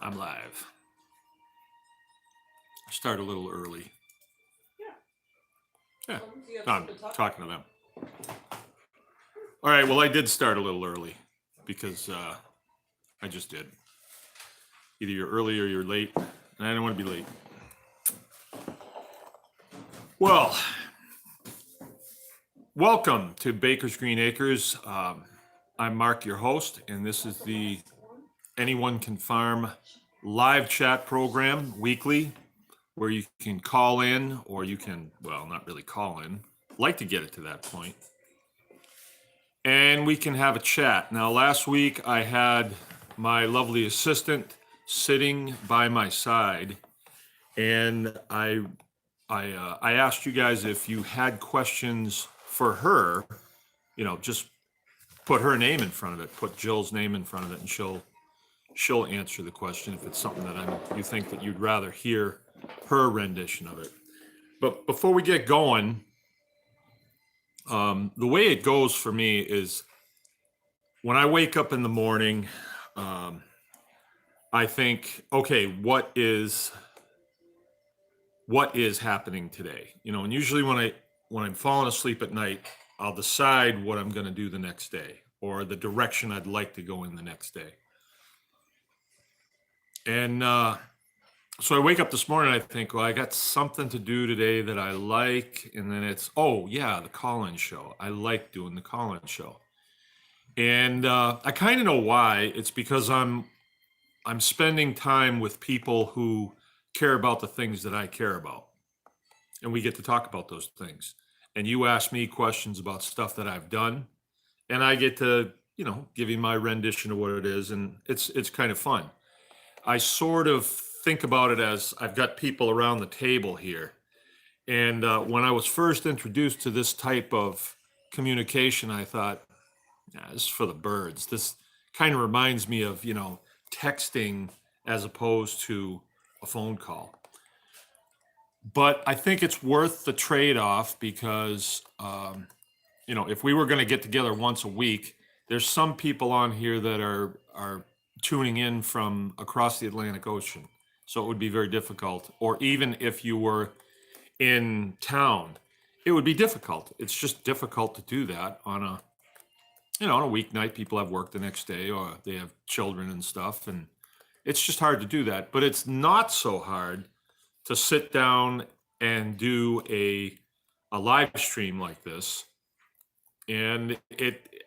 I'm live. I start a little early. Yeah, I'm talking to them. All right, well, I did start a little early because I just did. Either you're early or you're late, and I don't want to be late. Well, welcome to Baker's Green Acres. I'm Mark, your host, and this is the Anyone Can Farm live chat program weekly, where you can call in, or you can, well, not really call in, like to get it to that point, and we can have a chat. Now, last week I had my lovely assistant sitting by my side, and I asked you guys if you had questions for her, just put her name in front of it, put Jill's name in front of it, and she'll answer the question if it's something that you think that you'd rather hear her rendition of it. But before we get going, the way it goes for me is when I wake up in the morning, I think, okay, what is happening today? And usually when I'm falling asleep at night, I'll decide what I'm going to do the next day, or the direction I'd like to go in the next day. And so I wake up this morning, I think, well, I got something to do today that I like. And then it's, oh yeah, the call-in show. I like doing the call-in show. And I kind of know why. It's because I'm spending time with people who care about the things that I care about. And we get to talk about those things. And you ask me questions about stuff that I've done, and I get to, give you my rendition of what it is. And it's kind of fun. I sort of think about it as I've got people around the table here. And when I was first introduced to this type of communication, I thought, this is for the birds. This kind of reminds me of, texting as opposed to a phone call. But I think it's worth the trade-off because, if we were going to get together once a week, there's some people on here that are tuning in from across the Atlantic Ocean. So it would be very difficult. Or even if you were in town, it would be difficult. It's just difficult to do that on a weeknight. People have work the next day, or they have children and stuff. And it's just hard to do that. But it's not so hard to sit down and do a live stream like this. And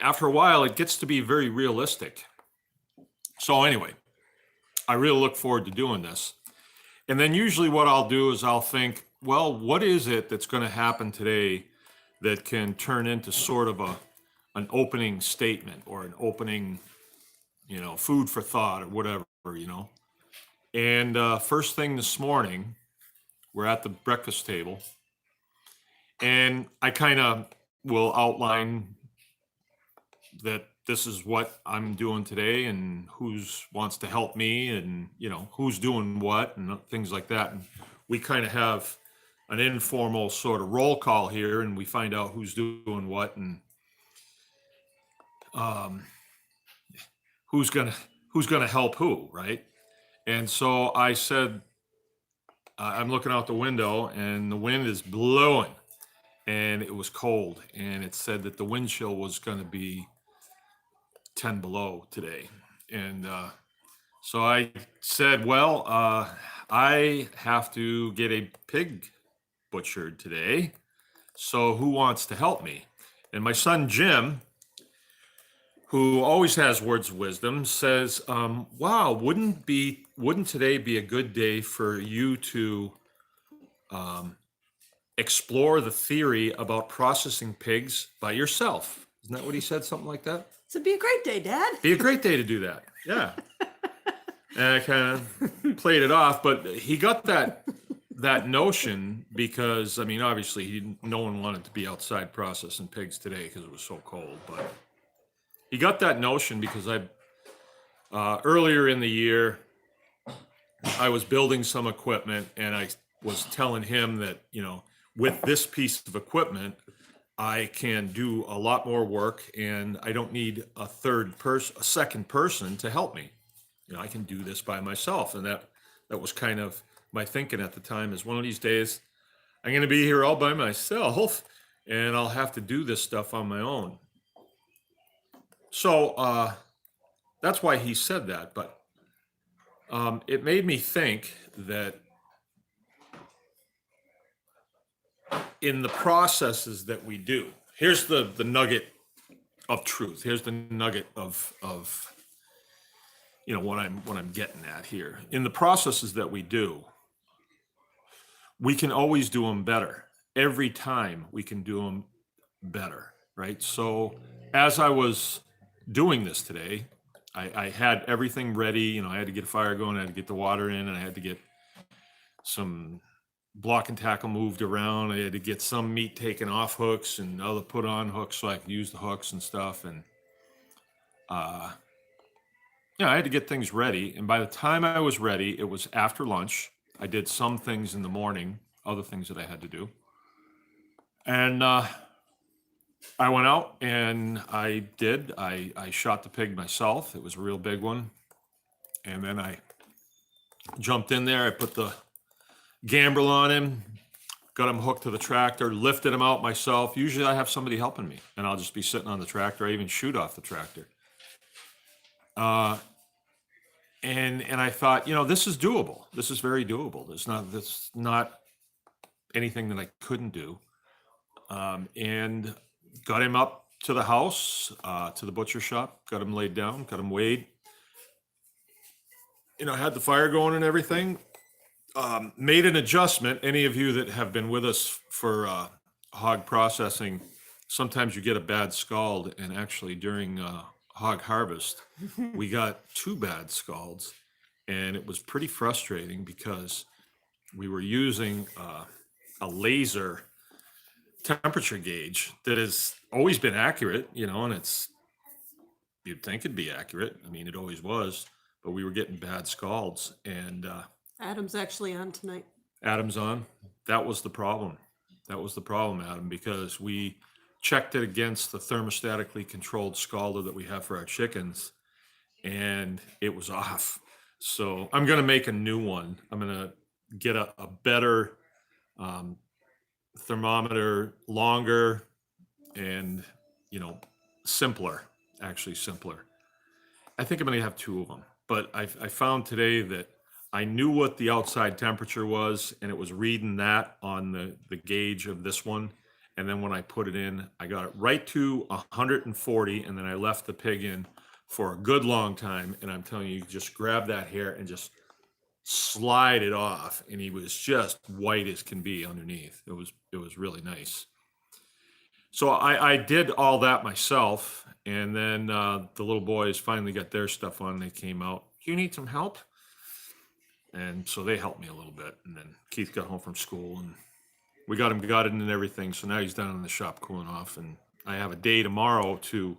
after a while, it gets to be very realistic. So anyway, I really look forward to doing this. And then usually what I'll do is I'll think, well, what is it that's going to happen today that can turn into sort of an opening statement or an opening, food for thought or whatever, And first thing this morning, we're at the breakfast table, and I kind of will outline that this is what I'm doing today and who's wants to help me and, who's doing what and things like that. And we kind of have an informal sort of roll call here, and we find out who's doing what and who's gonna help who, right? And so I said, I'm looking out the window and the wind is blowing and it was cold, and it said that the wind chill was going to be 10 below today. And so I said, well, I have to get a pig butchered today. So who wants to help me? And my son, Jim, who always has words of wisdom, says, wow, wouldn't today be a good day for you to explore the theory about processing pigs by yourself? Isn't that what he said? Something like that? So it'd be a great day, Dad. Be a great day to do that. Yeah. And I kind of played it off, but he got that notion because, obviously no one wanted to be outside processing pigs today because it was so cold, but he got that notion because earlier in the year, I was building some equipment, and I was telling him that, with this piece of equipment, I can do a lot more work, and I don't need a second person to help me. I can do this by myself. And that was kind of my thinking at the time, is one of these days I'm going to be here all by myself and I'll have to do this stuff on my own. So that's why he said that. But it made me think that in the processes that we do, here's the nugget of truth. Here's the nugget of what I'm getting at here. In the processes that we do, we can always do them better. Every time we can do them better, right? So as I was doing this today, I had everything ready. I had to get a fire going, I had to get the water in, and I had to get some block and tackle moved around. I had to get some meat taken off hooks and other put on hooks so I could use the hooks and stuff. And I had to get things ready. And by the time I was ready, it was after lunch. I did some things in the morning, other things that I had to do. And I went out and I shot the pig myself. It was a real big one. And then I jumped in there. I put the gambrel on him, got him hooked to the tractor, lifted him out myself. Usually I have somebody helping me and I'll just be sitting on the tractor. I even shoot off the tractor. And I thought, this is doable. This is very doable. That's not anything that I couldn't do. And got him up to the house, to the butcher shop, got him laid down, got him weighed. Had the fire going and everything. Made an adjustment. Any of you that have been with us for hog processing, sometimes you get a bad scald. And actually during hog harvest, we got 2 bad scalds. And it was pretty frustrating because we were using a laser temperature gauge that has always been accurate, and you'd think it'd be accurate. I mean, it always was, but we were getting bad scalds. And Adam's actually on tonight. Adam's on. That was the problem. Adam, because we checked it against the thermostatically controlled scalder that we have for our chickens, and it was off. So I'm going to make a new one. I'm going to get a better thermometer, longer and simpler. I think I'm going to have 2 of them, but I found today that I knew what the outside temperature was, and it was reading that on the gauge of this one. And then when I put it in, I got it right to 140, and then I left the pig in for a good long time. And I'm telling you, just grab that hair and just slide it off, and he was just white as can be underneath. It was really nice. So I did all that myself, and then the little boys finally got their stuff on. They came out. Do you need some help? And so they helped me a little bit. And then Keith got home from school, and we got him gutted and everything. So now he's down in the shop cooling off, and I have a day tomorrow to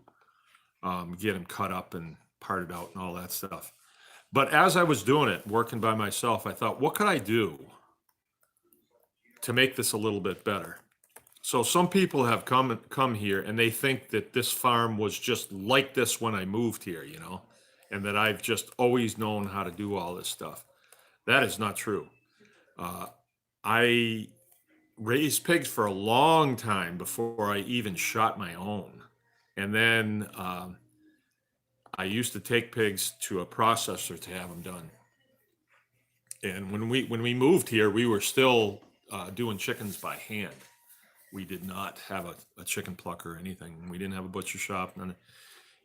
get him cut up and parted out and all that stuff. But as I was doing it, working by myself, I thought, what could I do to make this a little bit better? So some people have come here and they think that this farm was just like this when I moved here, and that I've just always known how to do all this stuff. That is not true. I raised pigs for a long time before I even shot my own. And then I used to take pigs to a processor to have them done. And when we moved here, we were still doing chickens by hand. We did not have a chicken plucker or anything. We didn't have a butcher shop. None.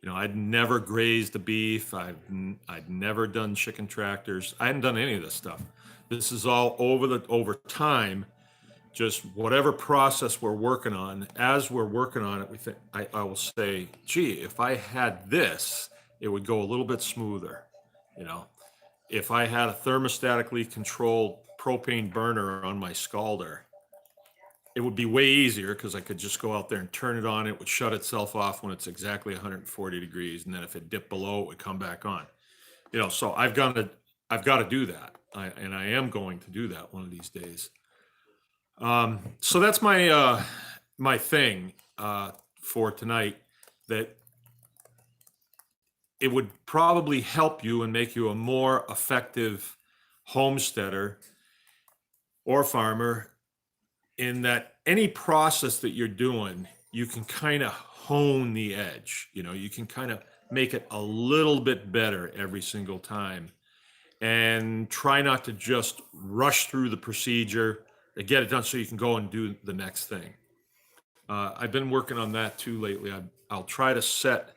I'd never grazed the beef. I'd never done chicken tractors. I hadn't done any of this stuff. This is all over time. Just whatever process we're working on. As we're working on it, we think I will say, gee, if I had this, it would go a little bit smoother. If I had a thermostatically controlled propane burner on my scalder, it would be way easier because I could just go out there and turn it on. It would shut itself off when it's exactly 140 degrees. And then if it dipped below, it would come back on. So I've got to do that. And I am going to do that one of these days. So that's my my thing for tonight, that it would probably help you and make you a more effective homesteader or farmer, in that any process that you're doing, you can kind of hone the edge. You can kind of make it a little bit better every single time, and try not to just rush through the procedure to get it done so you can go and do the next thing. I've been working on that too lately. I'll try to set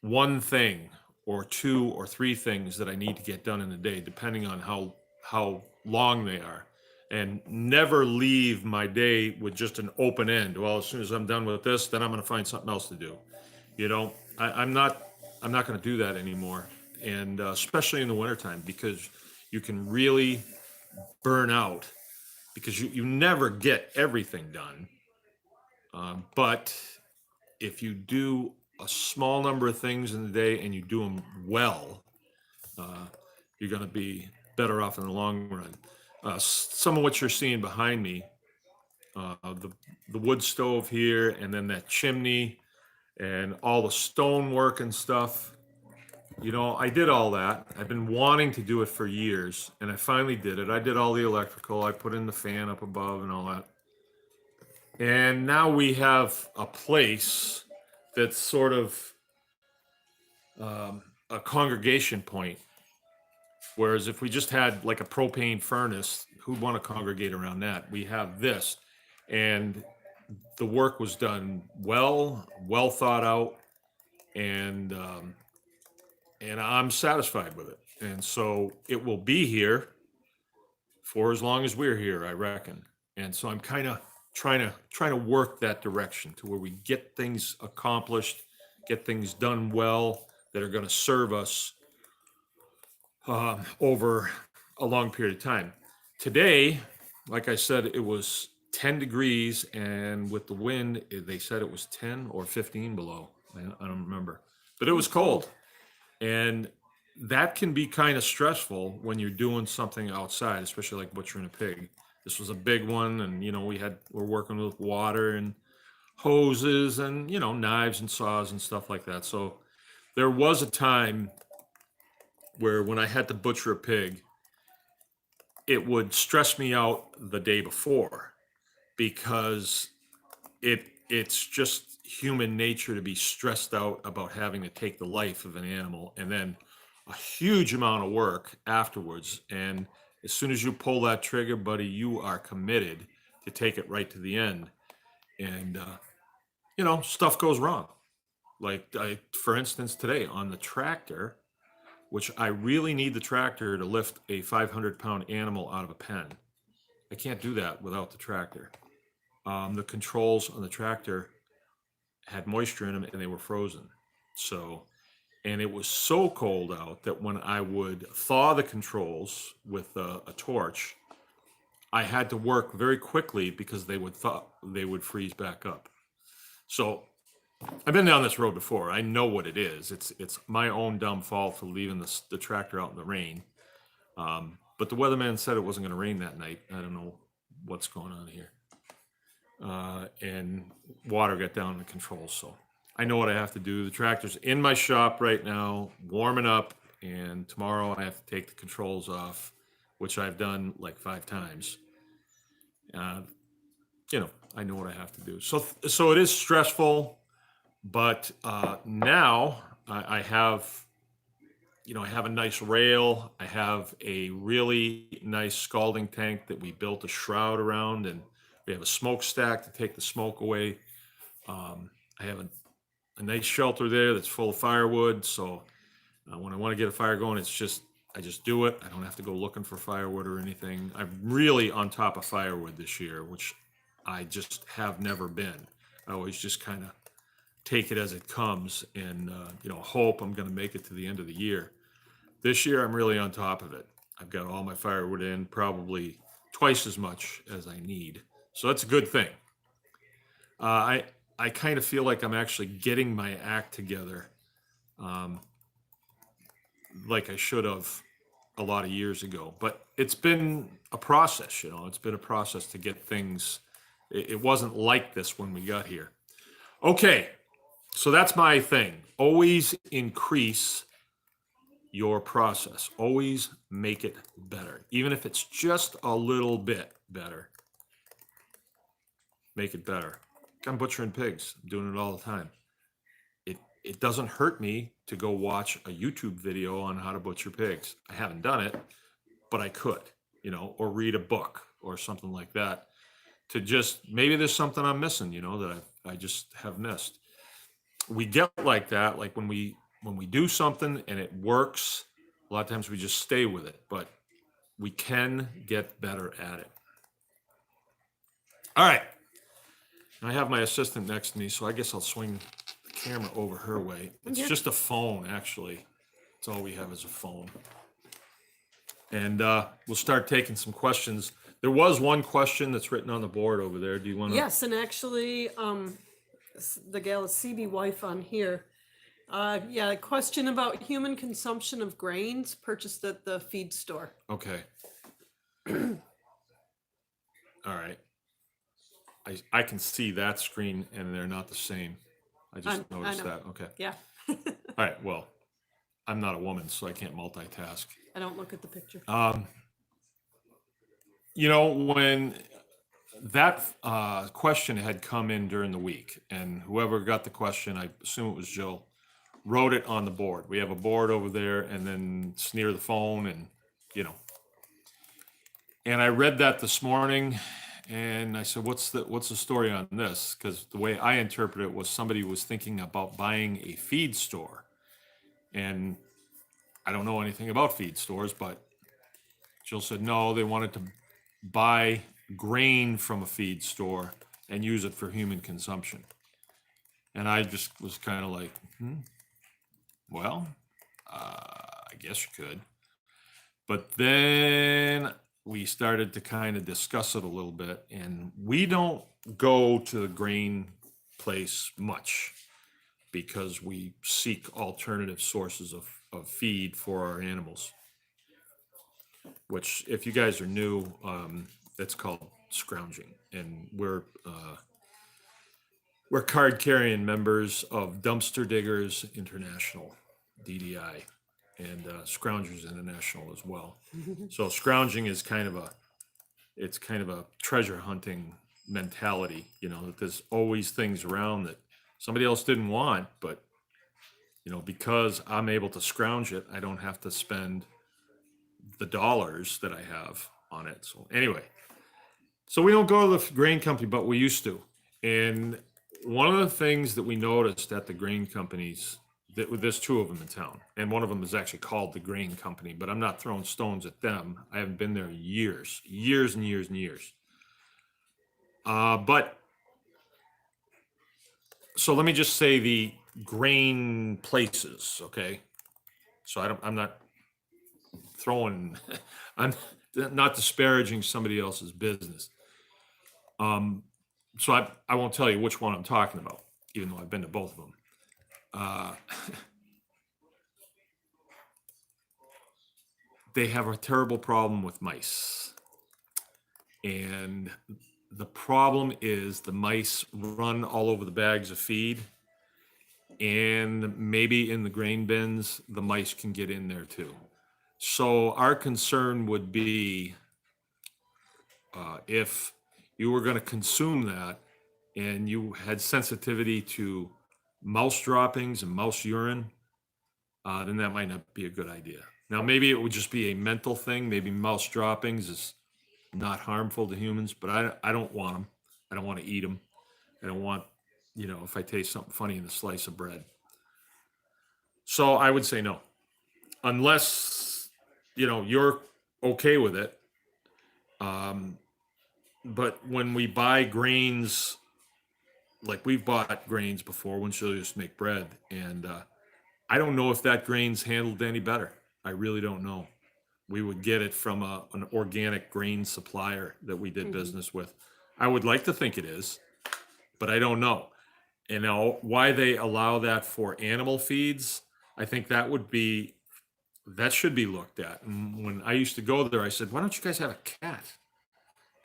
one thing or two or three things that I need to get done in a day, depending on how long they are, and never leave my day with just an open end. Well, as soon as I'm done with this, then I'm going to find something else to do. I'm not going to do that anymore, and especially in the wintertime, because you can really burn out because you never get everything done. But if you do a small number of things in the day and you do them well, uh, you're going to be better off in the long run. Some of what you're seeing behind me, the wood stove here, and then that chimney, and all the stonework and stuff. I did all that. I've been wanting to do it for years, and I finally did it. I did all the electrical. I put in the fan up above and all that. And now we have a place that's sort of a congregation point. Whereas if we just had like a propane furnace, who'd want to congregate around that? We have this, and the work was done well thought out, and I'm satisfied with it. And so it will be here for as long as we're here, I reckon. And so I'm kind of trying to work that direction to where we get things accomplished, get things done well, that are going to serve us over a long period of time. Today, like I said, it was 10 degrees, and with the wind, they said it was 10 or 15 below. I don't remember, but it was cold. And that can be kind of stressful when you're doing something outside, especially like butchering a pig. This was a big one, and we're working with water and hoses and knives and saws and stuff like that. So there was a time where when I had to butcher a pig, it would stress me out the day before, because it's just human nature to be stressed out about having to take the life of an animal, and then a huge amount of work afterwards. And as soon as you pull that trigger, buddy, you are committed to take it right to the end. And stuff goes wrong. Like for instance, today on the tractor, which I really need the tractor to lift a 500-pound animal out of a pen. I can't do that without the tractor. The controls on the tractor had moisture in them, and they were frozen. And it was so cold out that when I would thaw the controls with a torch, I had to work very quickly because they would freeze back up. So I've been down this road before. I know what it is. It's my own dumb fault for leaving the tractor out in the rain. But the weatherman said it wasn't going to rain that night. I don't know what's going on here. And water got down in the controls. So I know what I have to do. The tractor's in my shop right now, warming up. And tomorrow I have to take the controls off, which I've done like 5 times. I know what I have to do. So it is stressful. But now I have, I have a nice rail. I have a really nice scalding tank that we built a shroud around, and we have a smokestack to take the smoke away. I have a nice shelter there that's full of firewood. So when I want to get a fire going, I just do it. I don't have to go looking for firewood or anything. I'm really on top of firewood this year, which I just have never been. I always just kind of take it as it comes, and hope I'm going to make it to the end of the year. This year I'm really on top of it. I've got all my firewood in, probably twice as much as I need, so that's a good thing. I kind of feel like I'm actually getting my act together, like I should have a lot of years ago. But it's been a process. It's been a process to get things It wasn't like this when we got here. Okay, so that's my thing. Always increase your process. Always make it better. Even if it's just a little bit better, make it better. I'm butchering pigs. I'm doing it all the time. It doesn't hurt me to go watch a YouTube video on how to butcher pigs. I haven't done it, but I could, or read a book or something like that to just, maybe there's something I'm missing, that I just have missed. We get like that, like when we do something and it works, a lot of times we just stay with it, but we can get better at it. All right. I have my assistant next to me, so I guess I'll swing the camera over her way. It's just a phone, actually. That's all we have is a phone. And we'll start taking some questions. There was one question that's written on the board over there. Do you want to? Yes, and actually, the gal is CB wife on here. Yeah, a question about human consumption of grains purchased at the feed store. Okay. All right. I can see that screen and they're not the same. I just noticed that. Okay. Yeah. All right. Well, I'm not a woman, so I can't multitask. I don't look at the picture. When that question had come in during the week, and whoever got the question, I assume it was Jill, wrote it on the board. We have a board over there, and then it's near the phone, and And I read that this morning, and I said, "What's the story on this?" Because the way I interpret it was somebody was thinking about buying a feed store, and I don't know anything about feed stores, but Jill said no, they wanted to buy grain from a feed store and use it for human consumption. And I just was kind of like, well, I guess you could. But then we started to kind of discuss it a little bit, and we don't go to the grain place much because we seek alternative sources of feed for our animals, which, if you guys are new, that's called scrounging. And we're card carrying members of Dumpster Diggers International, DDI, and Scroungers International as well. So scrounging is kind of a treasure hunting mentality, that there's always things around that somebody else didn't want, but because I'm able to scrounge it, I don't have to spend the dollars that I have on it. So anyway, so we don't go to the grain company, but we used to. And one of the things that we noticed at the grain companies, there's two of them in town, and one of them is actually called the grain company, but I'm not throwing stones at them. I haven't been there in years and years and years. But so let me just say the grain places, okay? So I'm not throwing, I'm not disparaging somebody else's business. So I won't tell you which one I'm talking about, even though I've been to both of them. They have a terrible problem with mice. And the problem is the mice run all over the bags of feed, and maybe in the grain bins, the mice can get in there too. So our concern would be if you were going to consume that and you had sensitivity to mouse droppings and mouse urine, then that might not be a good idea. Now, maybe it would just be a mental thing. Maybe mouse droppings is not harmful to humans, but I don't want them. I don't want to eat them. I don't want, if I taste something funny in a slice of bread. So I would say no, unless, you're okay with it. But when we buy grains, like we've bought grains before when she'll just make bread, and I don't know if that grain's handled any better. I really don't know. We would get it from an organic grain supplier that we did business with. I would like to think it is, but I don't know. And now why they allow that for animal feeds, I think that should be looked at. And when I used to go there, I said, why don't you guys have a cat?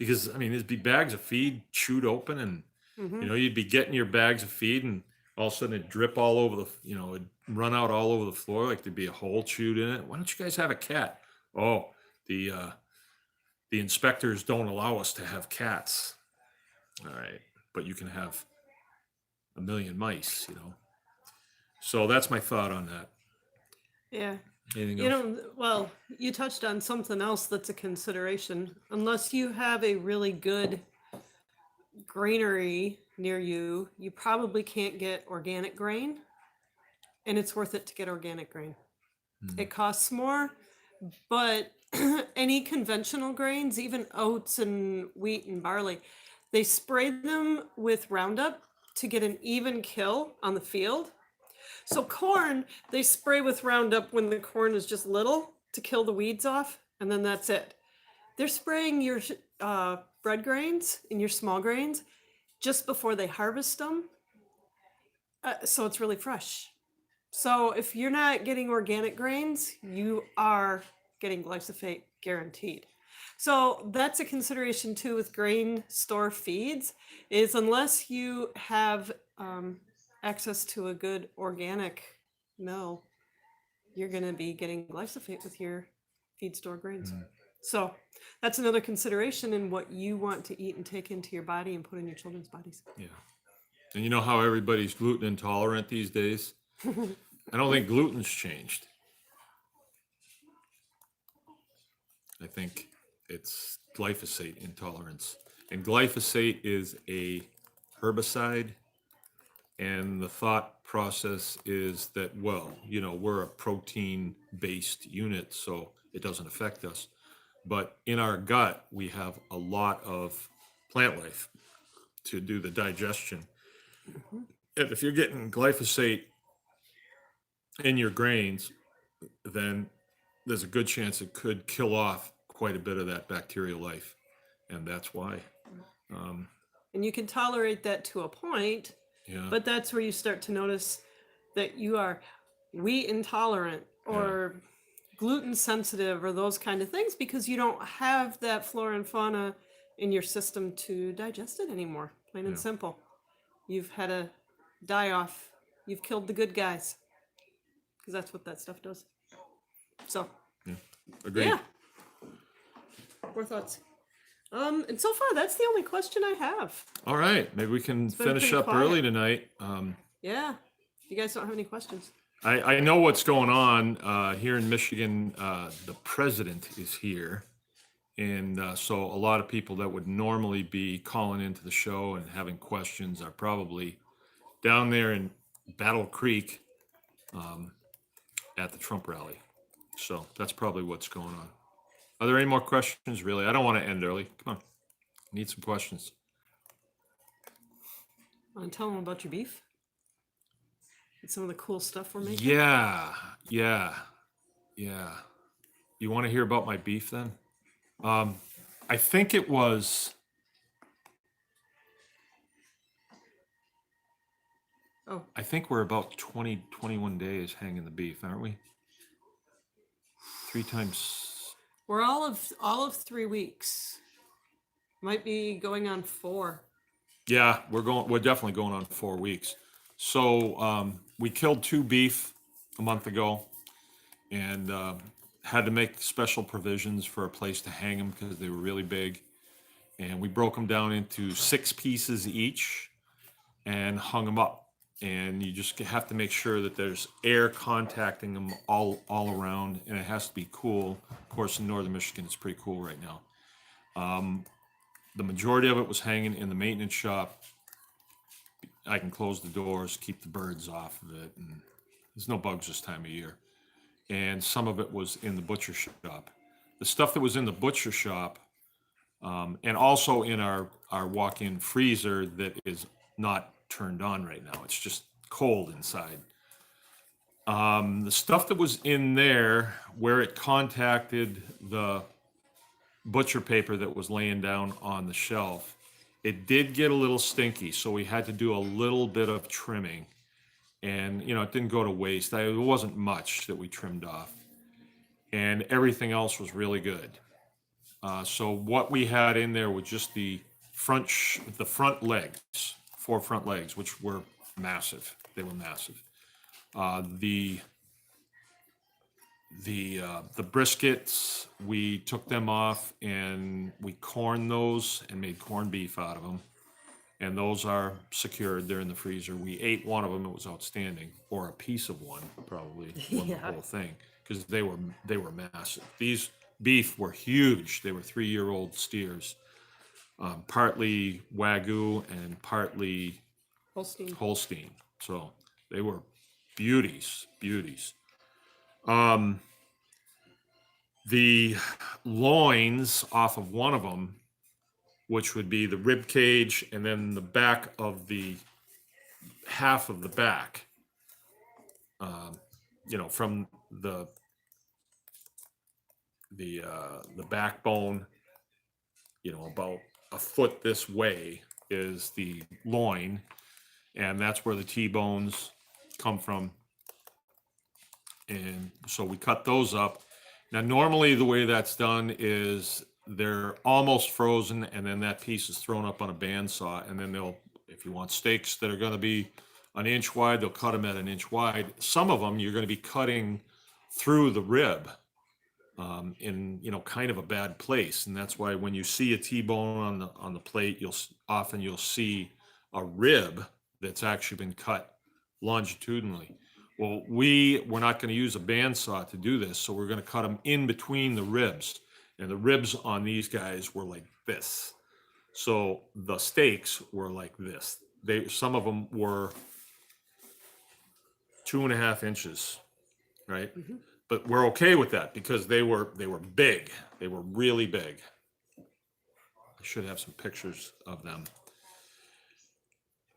because I mean, there'd be bags of feed chewed open, and Hmm. you'd be getting your bags of feed, and all of a sudden it'd drip all over it'd run out all over the floor, like there'd be a hole chewed in it. Why don't you guys have a cat? Oh, the uh, the inspectors don't allow us to have cats. All right, but you can have a million mice. So that's my thought on that. Yeah. Anything You else? know, well, you touched on something else that's a consideration. Unless you have a really good granary near you, you probably can't get organic grain, and it's worth it to get organic grain. Mm, It costs more, but any conventional grains, even oats and wheat and barley, they spray them with Roundup to get an even kill on the field. So corn, they spray with Roundup when the corn is just little to kill the weeds off, and then that's it. They're spraying your bread grains and your small grains just before they harvest them, so it's really fresh. So if you're not getting organic grains, you are getting glyphosate guaranteed. So that's a consideration too with grain store feeds, is unless you have access to a good organic mill, you're going to be getting glyphosate with your feed store grains. mm, So that's another consideration in what you want to eat and take into your body and put in your children's bodies. yeah. And you know how everybody's gluten intolerant these days? I don't think gluten's changed. I think it's glyphosate intolerance. And glyphosate is a herbicide. And the thought process is that, well, we're a protein based unit, so it doesn't affect us. But in our gut, we have a lot of plant life to do the digestion. Mhm. And if you're getting glyphosate in your grains, then there's a good chance it could kill off quite a bit of that bacterial life. And that's why. Um, And you can tolerate that to a point, yeah, but that's where you start to notice that you are wheat intolerant yeah, or gluten sensitive or those kind of things because you don't have that flora and fauna in your system to digest it anymore. Plain and yeah, simple. You've had a die off. You've killed the good guys because that's what that stuff does. So, yeah. Agreed. yeah, more thoughts. And so far, that's the only question I have. All right. Maybe we can It's been finish pretty up quiet. early tonight. Yeah, you guys don't have any questions. I know what's going on here in Michigan. The president is here. And so a lot of people that would normally be calling into the show and having questions are probably down there in Battle Creek um, at the Trump rally. So that's probably what's going on. Are there any more questions? Really? I don't want to end early. Come on. Need some questions. Want to tell them about your beef? And some of the cool stuff we're making? Yeah. Yeah. Yeah. You want to hear about my beef then? Um, I think it was, Oh, I think we're about 20, 21 days hanging the beef, aren't we? 3 times. we're all of 3 weeks. Might be going on 4. Yeah, we're definitely going on 4 weeks. So we killed 2 beef a month ago and had to make special provisions for a place to hang them because they were really big. And we broke them down into 6 pieces each and hung them up. And you just have to make sure that there's air contacting them all around, and it has to be cool. Of course, in northern Michigan, it's pretty cool right now. The majority of it was hanging in the maintenance shop. I can close the doors, keep the birds off of it, and there's no bugs this time of year. And some of it was in the butcher shop. The stuff that was in the butcher shop, and also in our walk-in freezer that is not turned on right now. It's just cold inside. The stuff that was in there where it contacted the butcher paper that was laying down on the shelf, it did get a little stinky, so we had to do a little bit of trimming. And it didn't go to waste. It wasn't much that we trimmed off, and everything else was really good. So what we had in there was just the the front legs, 4 front legs, which were massive. They were massive. The the briskets, we took them off and we corned those and made corned beef out of them. And those are secured. They're in the freezer. We ate one of them. It was outstanding, or a piece of one, probably won the Yeah. whole thing, because they were massive. These beef were huge. They were 3-year-old steers, partly Wagyu and partly Holstein. Holstein. So they were beauties, beauties. Um, the loins off of one of them, which would be the rib cage, and then the back of the half of the back, from the backbone, about a foot this way is the loin, and that's where the T-bones come from. And so we cut those up. Now, normally the way that's done is they're almost frozen, and then that piece is thrown up on a bandsaw, and then if you want steaks that are going to be an inch wide, they'll cut them at an inch wide. Some of them you're going to be cutting through the rib, in kind of a bad place, and that's why when you see a T-bone on the plate, you'll see a rib that's actually been cut longitudinally. Well, we're not going to use a bandsaw to do this, so we're going to cut them in between the ribs, and the ribs on these guys were like this. So the steaks were like this. Some of them were 2.5 inches, right? Mhm. But we're okay with that because they were big. They were really big. I should have some pictures of them.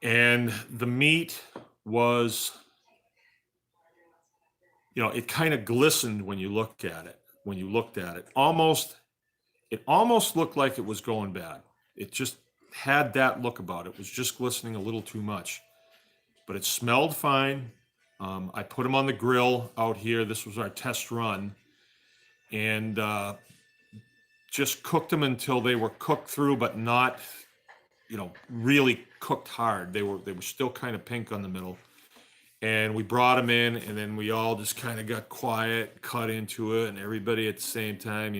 And the meat was, it kind of glistened when you looked at it. It almost looked like it was going bad. It just had that look about it. It was just glistening a little too much, but it smelled fine. I put them on the grill out here. This was our test run, and just cooked them until they were cooked through, but not, really cooked hard. They were still kind of pink on the middle. And we brought them in, and then we all just kind of got quiet, cut into it, and everybody at the same time,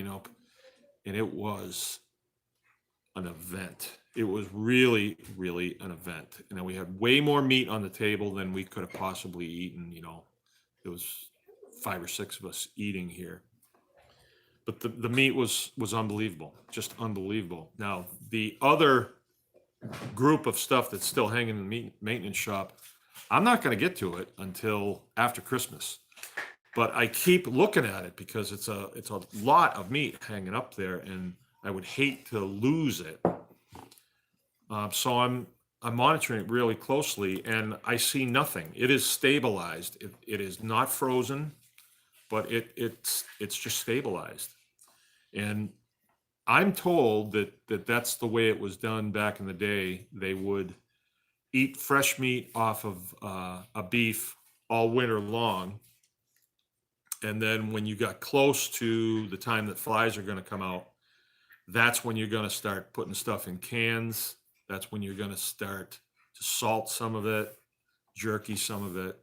and it was an event. It was really, really an event. And then we had way more meat on the table than we could have possibly eaten. There was 5 or 6 of us eating here. But the meat was unbelievable, just unbelievable. Now, the other group of stuff that's still hanging in the meat maintenance shop, I'm not going to get to it until after Christmas. But I keep looking at it because it's a lot of meat hanging up there, and I would hate to lose it. So I'm monitoring it really closely, and I see nothing. It is stabilized. It is not frozen, but it's just stabilized. And I'm told that that's the way it was done back in the day. They would eat fresh meat off of a beef all winter long. And then when you got close to the time that flies are going to come out, that's when you're going to start putting stuff in cans. That's when you're going to start to salt some of it, jerky some of it,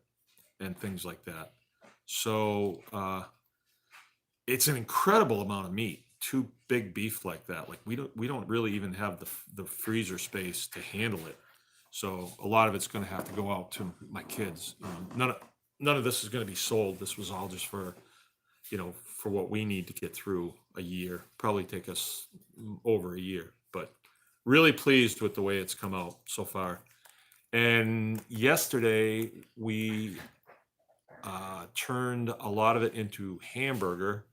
and things like that. So it's an incredible amount of meat. 2 big beef like that. Like we don't really even have the freezer space to handle it. So a lot of it's going to have to go out to my kids. None of this is going to be sold. This was all just for what we need to get through a year. Probably take us over a year, but really pleased with the way it's come out so far. And yesterday we turned a lot of it into hamburger,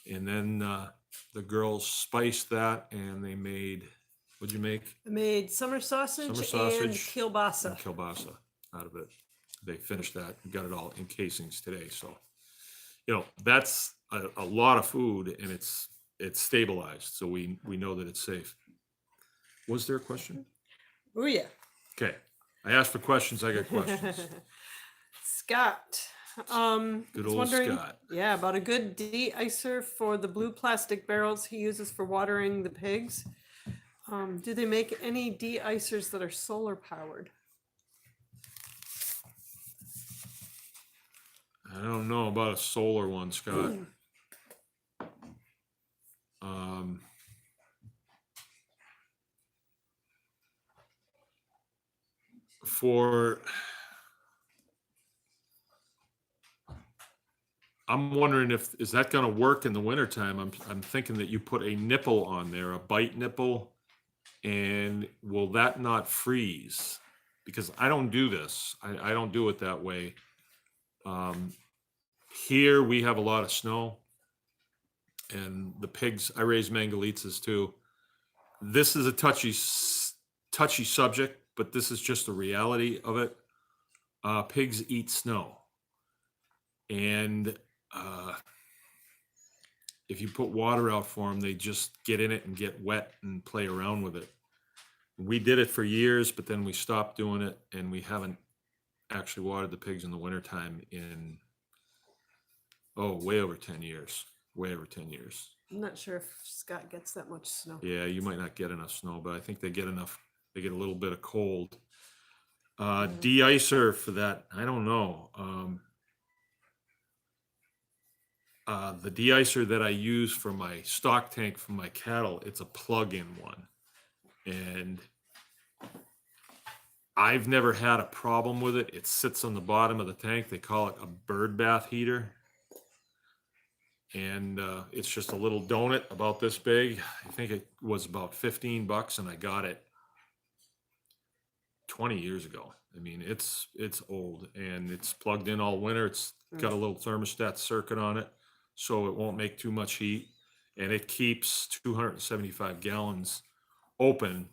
and then the girls spiced that, and they made, what'd you make? I made summer sausage and kielbasa. Kielbasa out of it. They finished that and got it all in casings today. So, that's a lot of food, and it's stabilized. So we know that it's safe. Was there a question? Oh yeah. Okay. I asked for questions. I got questions. Scott, Good Was old wondering, Scott. yeah, about a good de-icer for the blue plastic barrels he uses for watering the pigs. Do they make any de-icers that are solar powered? I don't know about a solar one, Scott. Um, for I'm wondering if is that going to work in the wintertime? I'm thinking that you put a nipple on there, a bite nipple, and will that not freeze? Because I don't do this. I don't do it that way. Um, Here we have a lot of snow, and the pigs. I raise Mangalitzas too. This is a touchy subject, but this is just the reality of it. Pigs eat snow, and uh, if you put water out for them, they just get in it and get wet and play around with it. We did it for years, but then we stopped doing it, and we haven't actually watered the pigs in the wintertime in, way over 10 years. Way over 10 years. I'm not sure if Scott gets that much snow. Yeah, you might not get enough snow, but I think they get enough. They get a little bit of cold. De-icer for that, I don't know. The de-icer that I use for my stock tank for my cattle, it's a plug-in one. And I've never had a problem with it. It sits on the bottom of the tank. They call it a bird bath heater. And it's just a little donut about this big. I think it was about $15 and I got it 20 years ago. I mean, it's old and it's plugged in all winter. It's got a little thermostat circuit on it, so it won't make too much heat. And it keeps 275 gallons open.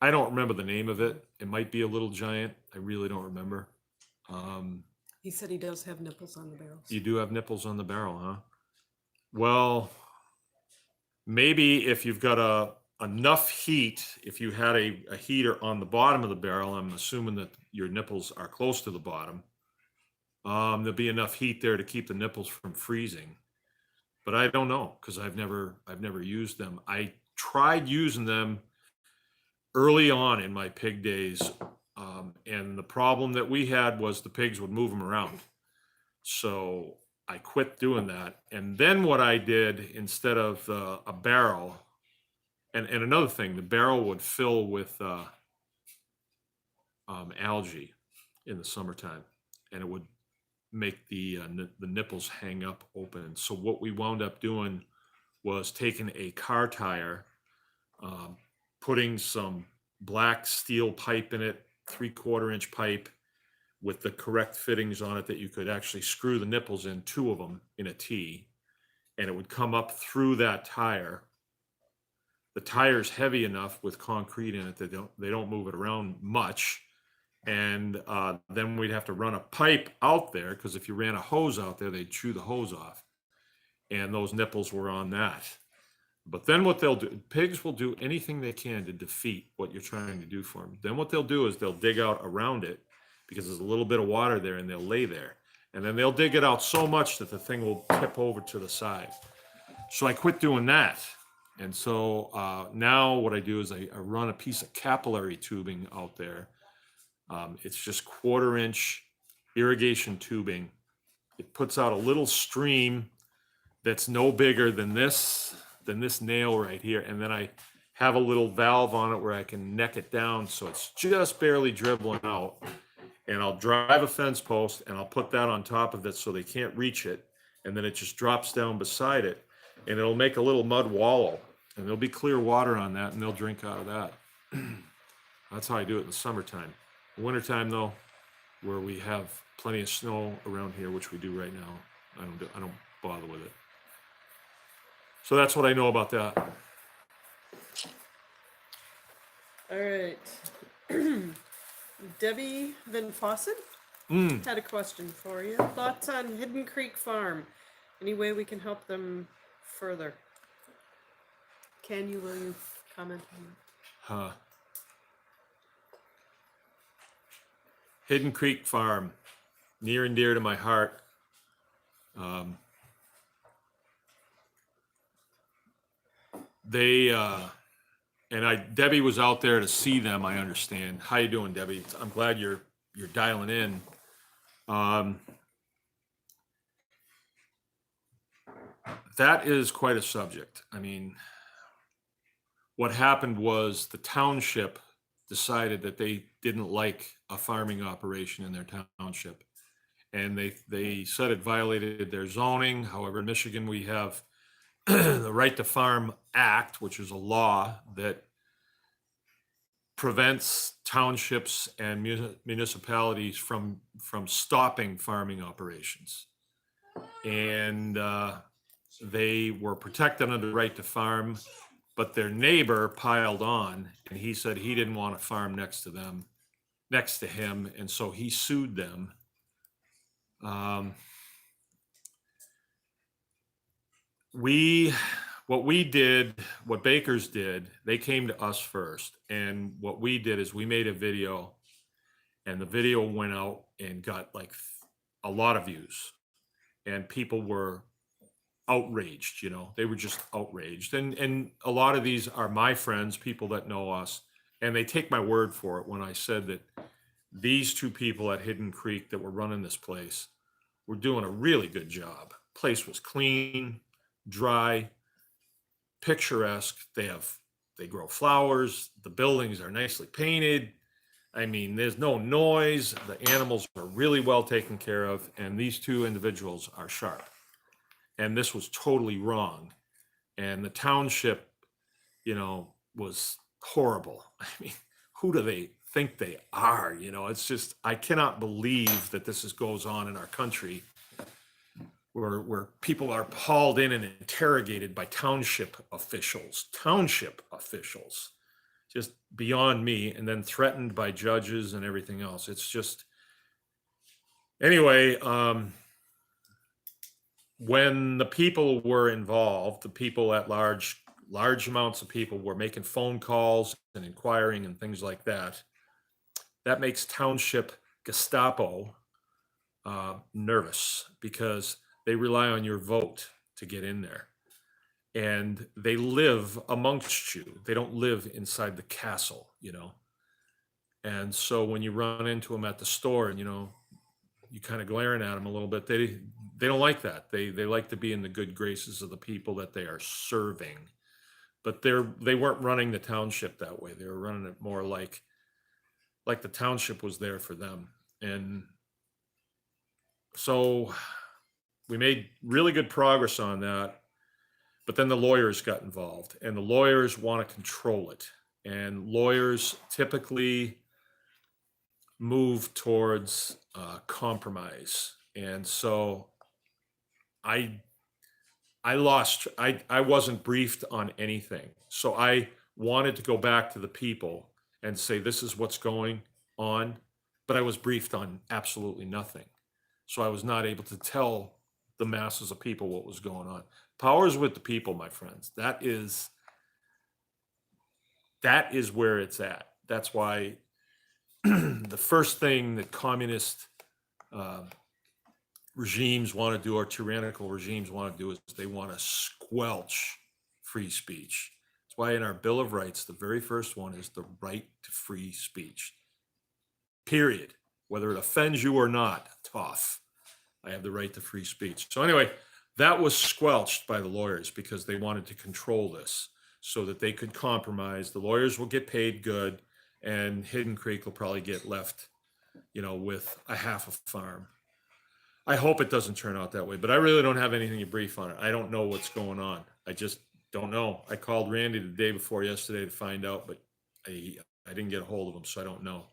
I don't remember the name of it. It might be a Little Giant. I really don't remember. He said he does have nipples on the barrels. You do have nipples on the barrel, huh? Well, maybe if you've got enough heat, if you had a heater on the bottom of the barrel, I'm assuming that your nipples are close to the bottom. There'll be enough heat there to keep the nipples from freezing. But I don't know because I've never used them. I tried using them early on in my pig days, and the problem that we had was the pigs would move them around. So I quit doing that. And then what I did instead of a barrel, and another thing, the barrel would fill with algae in the summertime, and it would make the nipples hang up open. So what we wound up doing was taking a car tire, putting some black steel pipe in it, 3/4 inch pipe with the correct fittings on it that you could actually screw the nipples in, 2 of them in a T, and it would come up through that tire. The tire's heavy enough with concrete in it that they don't move it around much. And then we'd have to run a pipe out there because if you ran a hose out there, they'd chew the hose off. And those nipples were on that. But then what they'll do, pigs will do anything they can to defeat what you're trying to do for them. Then what they'll do is they'll dig out around it because there's a little bit of water there and they'll lay there. And then they'll dig it out so much that the thing will tip over to the side. So I quit doing that. And so now what I do is I run a piece of capillary tubing out there. It's just 1/4 inch irrigation tubing. It puts out a little stream that's no bigger than this nail right here. And then I have a little valve on it where I can neck it down so it's just barely dribbling out. And I'll drive a fence post and I'll put that on top of it so they can't reach it. And then it just drops down beside it and it'll make a little mud wallow. And there'll be clear water on that and they'll drink out of that. That's how I do it in the summertime. Wintertime though, where we have plenty of snow around here, which we do right now, I don't bother with it. So that's what I know about that. All right. Debbie Van Fossen had a question for you. Thoughts on Hidden Creek Farm? Any way we can help them further? Will you comment on that? Hidden Creek Farm, near and dear to my heart. Um, they Debbie was out there to see them. I understand. How you doing, Debbie? I'm glad you're dialing in. Um, that is quite a subject. I mean, what happened was the township decided that they didn't like a farming operation in their township, and they said it violated their zoning. However, in Michigan, we have the Right to Farm Act, which is a law that prevents townships and municipalities from stopping farming operations. And they were protected under the right to farm, but their neighbor piled on, and he said he didn't want to farm next to him, and so he sued them. Um, what Bakers did, they came to us first, and what we did is we made a video, and the video went out and got like a lot of views, and people were outraged. They were just outraged, and a lot of these are my friends, people that know us, and they take my word for it when I said that these two people at Hidden Creek that were running this place were doing a really good job. Place was clean, dry, picturesque. They grow flowers. The buildings are nicely painted. I mean, there's no noise. The animals are really well taken care of, and these two individuals are sharp. And this was totally wrong. And the township, was horrible. I mean, who do they think they are? It's just, I cannot believe that this goes on in our country, where people are hauled in and interrogated by township officials, just beyond me, and then threatened by judges and everything else. It's just, anyway, when the people were involved, the people at large amounts of people were making phone calls and inquiring and things like that. That makes township Gestapo nervous, because they rely on your vote to get in there. And they live amongst you. They don't live inside the castle, And so when you run into them at the store and, you kind of glaring at them a little bit, they don't like that. They like to be in the good graces of the people that they are serving. But they weren't running the township that way. They were running it more like the township was there for them. And so we made really good progress on that. But then the lawyers got involved, and the lawyers want to control it. And lawyers typically move towards compromise. And so I wasn't briefed on anything. So I wanted to go back to the people and say, this is what's going on, but I was briefed on absolutely nothing. So I was not able to tell the masses of people what was going on. Power's with the people, my friends. That is where it's at. That's why the first thing that communist regimes want to do, or tyrannical regimes want to do, is they want to squelch free speech. That's why in our Bill of Rights, the very first one is the right to free speech. Period. Whether it offends you or not, tough. I have the right to free speech. So anyway, that was squelched by the lawyers because they wanted to control this so that they could compromise. The lawyers will get paid good, and Hidden Creek will probably get left, with a half a farm. I hope it doesn't turn out that way, but I really don't have anything to brief on it. I don't know what's going on. I just don't know. I called Randy the day before yesterday to find out, but I didn't get a hold of him, so I don't know.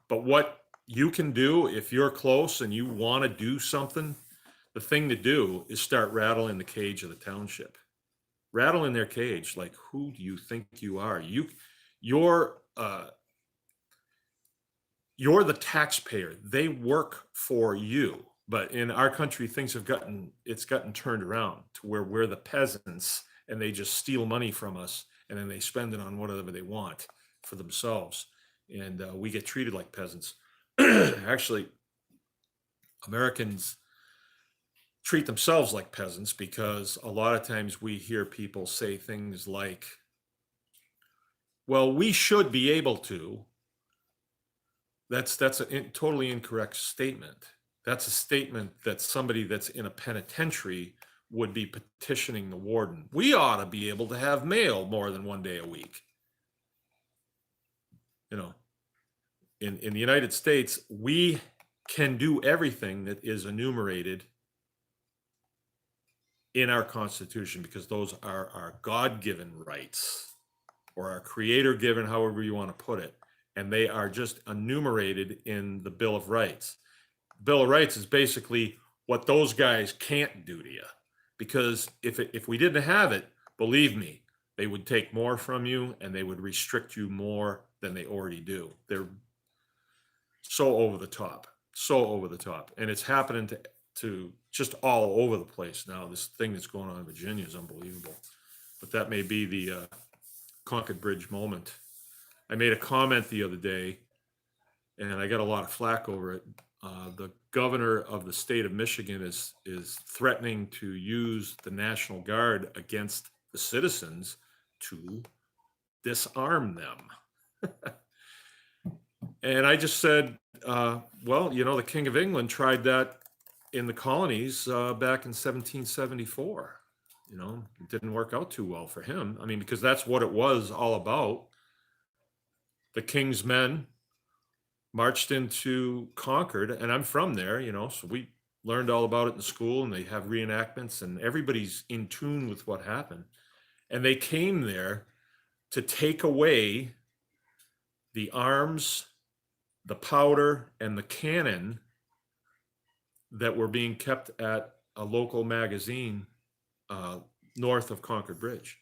But what you can do if you're close and you want to do something, the thing to do is start rattling the cage of the township. Rattle in their cage. Like, who do you think you are? You're the taxpayer. They work for you. But in our country, things have gotten turned around to where we're the peasants, and they just steal money from us, and then they spend it on whatever they want for themselves. And we get treated like peasants. Actually, Americans treat themselves like peasants, because a lot of times we hear people say things like, well, we should be able to. That's a totally incorrect statement. That's a statement that somebody that's in a penitentiary would be petitioning the warden. We ought to be able to have mail more than one day a week. You know, in the United States, we can do everything that is enumerated in our Constitution, because those are our God-given rights, or our creator-given, however you want to put it. And they are just enumerated in the Bill of Rights. Bill of Rights is basically what those guys can't do to you. Because if we didn't have it, believe me, they would take more from you and they would restrict you more than they already do. They're so over the top, so over the top. And it's happening to just all over the place now. This thing that's going on in Virginia is unbelievable. But that may be the Concord Bridge moment. I made a comment the other day, and I got a lot of flack over it. The governor of the state of Michigan is threatening to use the National Guard against the citizens to disarm them. And I just said, well, the King of England tried that in the colonies back in 1774. It didn't work out too well for him. I mean, because that's what it was all about. The king's men marched into Concord, and I'm from there, so we learned all about it in school, and they have reenactments, and everybody's in tune with what happened. And they came there to take away the arms, the powder, and the cannon that were being kept at a local magazine north of Concord Bridge.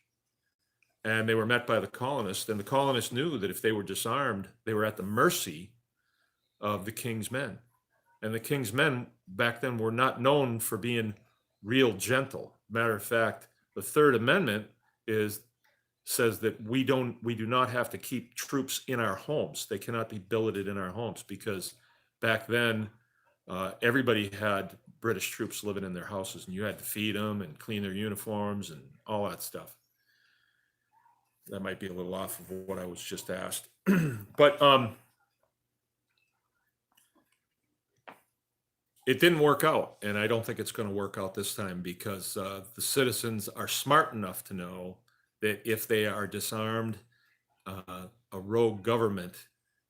And they were met by the colonists, and the colonists knew that if they were disarmed, they were at the mercy of the king's men. And the king's men back then were not known for being real gentle. Matter of fact, the Third Amendment says that we do not have to keep troops in our homes. They cannot be billeted in our homes, because back then everybody had British troops living in their houses, and you had to feed them and clean their uniforms and all that stuff. That might be a little off of what I was just asked. But it didn't work out, and I don't think it's going to work out this time, because the citizens are smart enough to know that if they are disarmed, a rogue government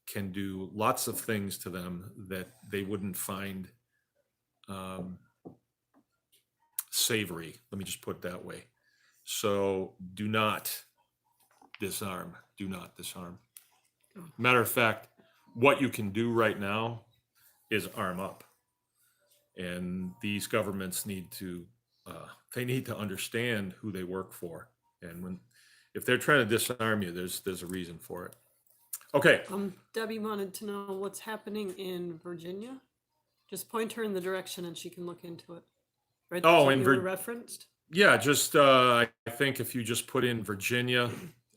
can do lots of things to them that they wouldn't find savory. Let me just put it that way. So do not disarm. Do not disarm. Matter of fact, what you can do right now is arm up. And these governments need to understand who they work for. And if they're trying to disarm you, there's a reason for it. Okay. Debbie wanted to know what's happening in Virginia. Just point her in the direction and she can look into it. Right? Oh, and referenced? Yeah, just I think if you just put in Virginia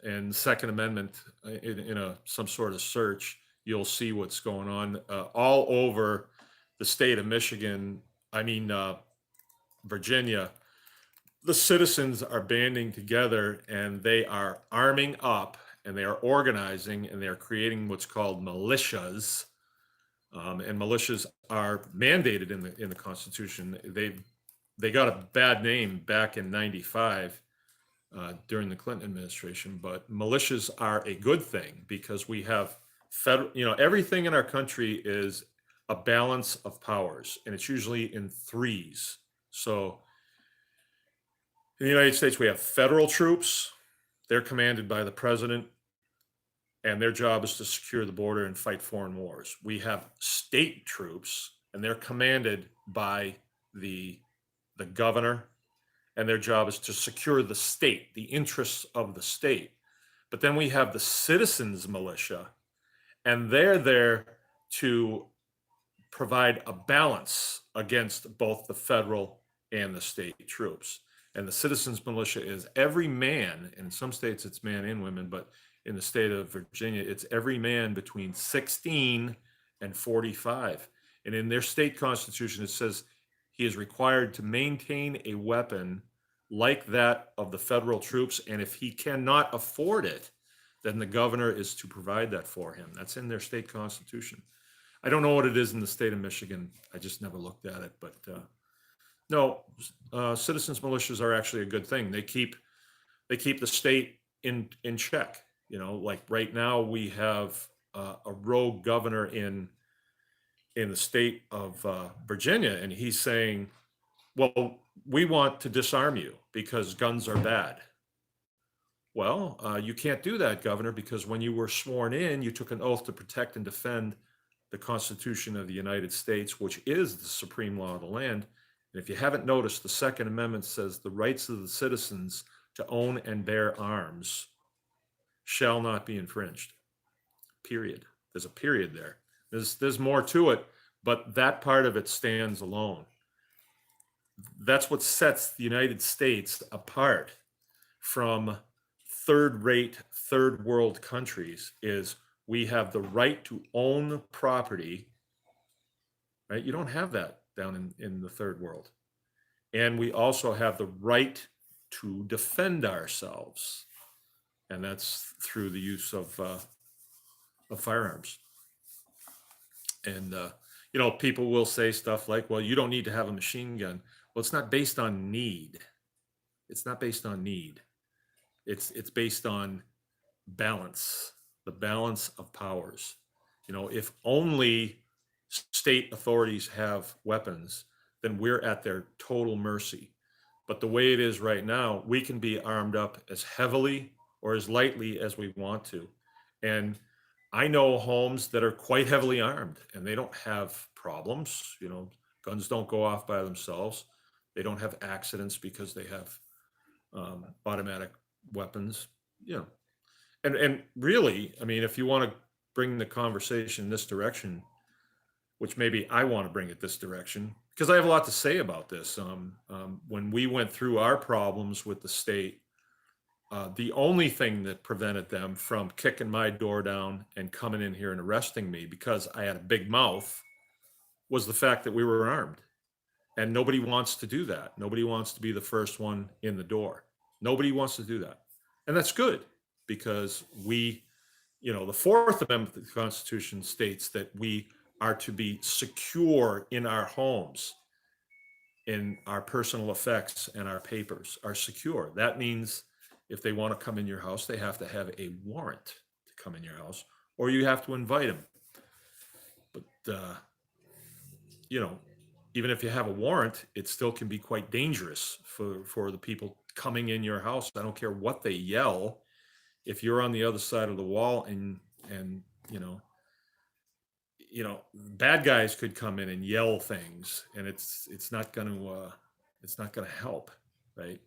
and Second Amendment in some sort of search, you'll see what's going on all over the state of Michigan. I mean, Virginia. The citizens are banding together, and they are arming up, and they are organizing, and they are creating what's called militias. And militias are mandated in the Constitution. They got a bad name back in '95 during the Clinton administration, but militias are a good thing, because we have everything in our country is a balance of powers, and it's usually in threes. So in the United States, we have federal troops. They're commanded by the president, and their job is to secure the border and fight foreign wars. We have state troops, and they're commanded by the governor, and their job is to secure the state, the interests of the state. But then we have the citizens militia, and they're there to provide a balance against both the federal and the state troops. And the citizens militia is every man, and in some states it's man and women, but in the state of Virginia, it's every man between 16 and 45. And in their state constitution, it says he is required to maintain a weapon like that of the federal troops. And if he cannot afford it, then the governor is to provide that for him. That's in their state constitution. I don't know what it is in the state of Michigan. I just never looked at it. But no, citizens militias are actually a good thing. They keep the state in check. You know, like right now we have a rogue governor in the state of Virginia, and he's saying, "Well, we want to disarm you because guns are bad." Well, you can't do that, Governor, because when you were sworn in, you took an oath to protect and defend the Constitution of the United States, which is the supreme law of the land. And if you haven't noticed, the Second Amendment says the rights of the citizens to own and bear arms shall not be infringed. Period. There's a period there. There's more to it, but that part of it stands alone. That's what sets the United States apart from third-rate, third world countries, is we have the right to own property, right? You don't have that down in the third world. And we also have the right to defend ourselves. And that's through the use of firearms. And, you know, people will say stuff like, well, you don't need to have a machine gun. Well, it's not based on need. It's not based on need. It's based on balance, the balance of powers. You know, if only state authorities have weapons, then we're at their total mercy. But the way it is right now, we can be armed up as heavily or as lightly as we want to. And I know homes that are quite heavily armed and they don't have problems. You know, guns don't go off by themselves. They don't have accidents because they have automatic weapons, you know. And really, I mean, if you want to bring the conversation in this direction, which maybe I want to bring it this direction, because I have a lot to say about this. When we went through our problems with the state, the only thing that prevented them from kicking my door down and coming in here and arresting me because I had a big mouth was the fact that we were armed. And nobody wants to do that. Nobody wants to be the first one in the door. Nobody wants to do that. And that's good because we, you know, the Fourth Amendment of the Constitution states that we are to be secure in our homes, in our personal effects, and our papers are secure. That means if they want to come in your house, they have to have a warrant to come in your house, or you have to invite them. But, you know, even if you have a warrant, it still can be quite dangerous for the people coming in your house. I don't care what they yell. If you're on the other side of the wall and you know, bad guys could come in and yell things, and it's not going to help, right?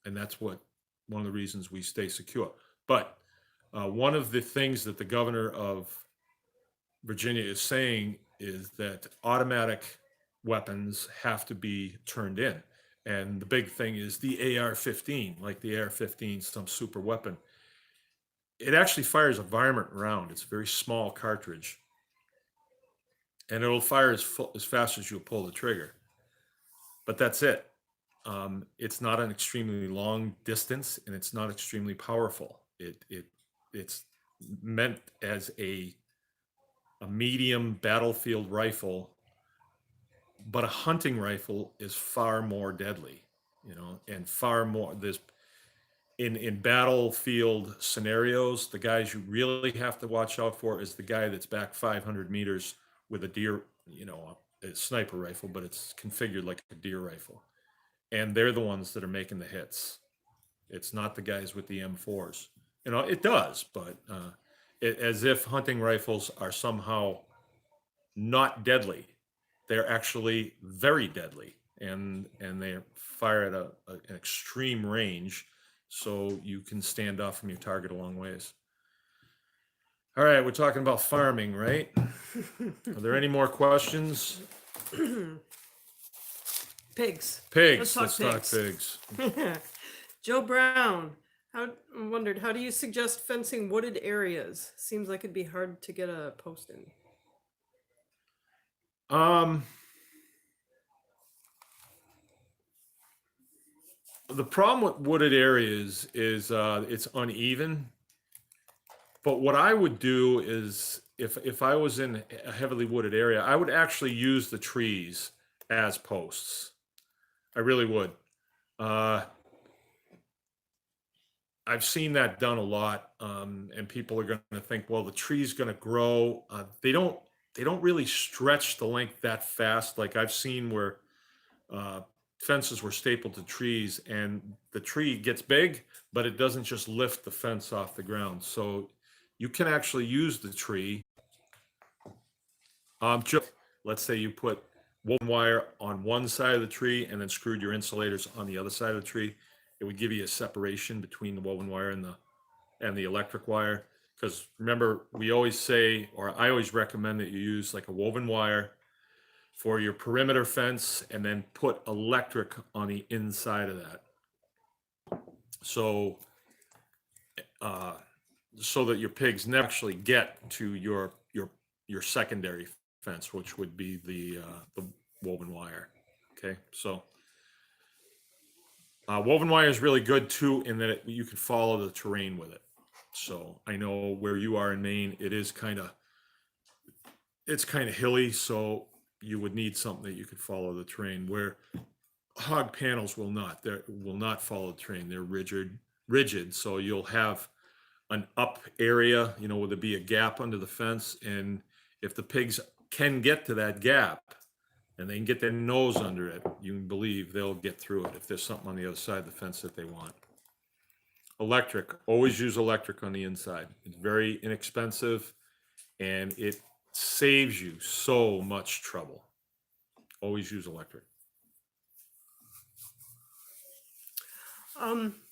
And that's one of the reasons we stay secure. But one of the things that the governor of Virginia is saying is that automatic weapons have to be turned in. And the big thing is the AR-15, like the AR-15, some super weapon. It actually fires a varmint round. It's a very small cartridge. And it'll fire as fast as you'll pull the trigger. But that's it. It's not an extremely long distance, and it's not extremely powerful. It's meant as a medium battlefield rifle, but a hunting rifle is far more deadly, you know, and far more. There's in battlefield scenarios, the guys you really have to watch out for is the guy that's back 500 meters with a deer, you know, a sniper rifle, but it's configured like a deer rifle. And they're the ones that are making the hits. It's not the guys with the M4s. You know, it does, but as if hunting rifles are somehow not deadly. They're actually very deadly, and they fire at an extreme range, so you can stand off from your target a long ways. All right, we're talking about farming, right? Are there any more questions? Pigs. Pigs. Let's talk pigs. Joe Brown wondered, how do you suggest fencing wooded areas? Seems like it'd be hard to get a post in. the problem with wooded areas is it's uneven. But what I would do is if I was in a heavily wooded area, I would actually use the trees as posts. I really would. Uh, I've seen that done a lot, and people are going to think, well, the tree's going to grow. They don't really stretch the length that fast. Like I've seen where uh, fences were stapled to trees, and the tree gets big, but it doesn't just lift the fence off the ground. So you can actually use the tree. Just let's say you put woven wire on one side of the tree and then screwed your insulators on the other side of the tree. It would give you a separation between the woven wire and the electric wire. Because remember, we always say, or I always recommend that you use like a woven wire for your perimeter fence and then put electric on the inside of that. So, uh, so that your pigs never actually get to your secondary fence, which would be the woven wire. Okay, so woven wire is really good too in that you can follow the terrain with it. So I know where you are in Maine, it's kind of hilly, so you would need something that you could follow the terrain. Where hog panels will not, they will not follow the terrain. They're rigid. So you'll have an up area, where there be a gap under the fence, and if the pigs can get to that gap and they can get their nose under it, you can believe they'll get through it if there's something on the other side of the fence that they want. Electric, always use electric on the inside. It's very inexpensive and it saves you so much trouble. Always use electric.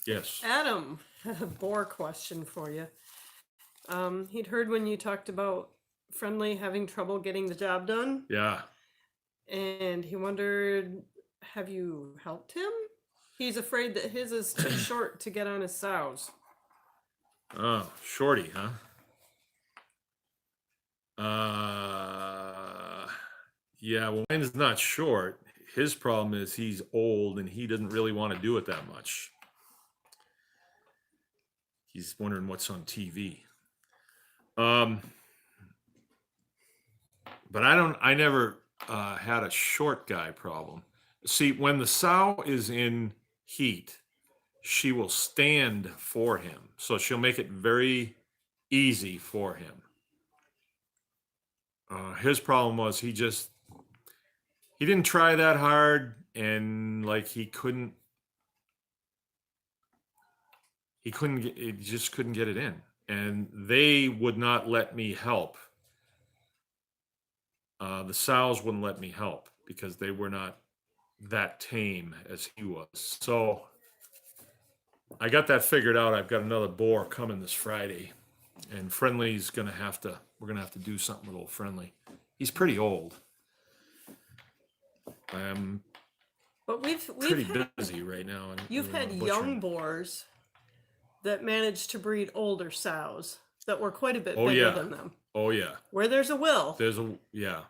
Yes. Adam, a Boar question for you. He'd heard when you talked about Friendly having trouble getting the job done, Yeah. and he wondered, have you helped him? He's afraid that his is too short to get on his sows. Oh, shorty, huh? Yeah, well, mine's not short. His problem is he's old and he doesn't really want to do it that much. He's wondering what's on TV. But I never had a short guy problem. See, when the sow is in heat, she will stand for him. So she'll make it very easy for him. His problem was he didn't try that hard, and like he just couldn't get it in, and they would not let me help. The sows wouldn't let me help because they were not that tame as he was. So I got that figured out. I've got another boar coming this Friday, and Friendly's we're gonna have to do something with old Friendly. He's pretty old. But we've Pretty had, busy right now. you've had young boars that managed to breed older sows that were quite a bit bigger than them. Oh yeah. Where there's a will. Yeah.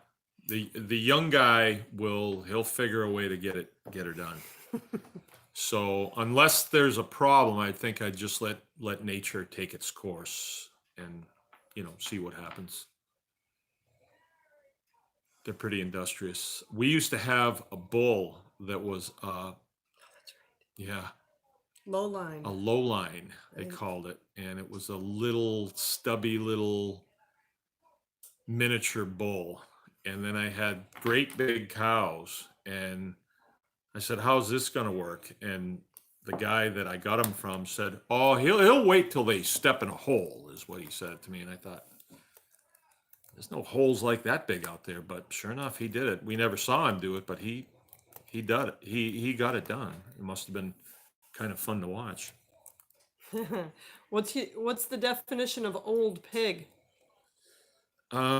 The young guy he'll figure a way to get her done. So unless there's a problem, I think I'd just let nature take its course and see what happens. They're pretty industrious. We used to have a bull that was That's right. yeah, Low line. a low line, they called it, and it was a little stubby little miniature bull. And then I had great big cows, and I said, "How's this going to work?" And the guy that I got him from said, "Oh, he'll wait till they step in a hole," is what he said to me. And I thought, there's no holes like that big out there. But sure enough, he did it. We never saw him do it, but he did it. He got it done. It must have been kind of fun to watch. What's the definition of old pig?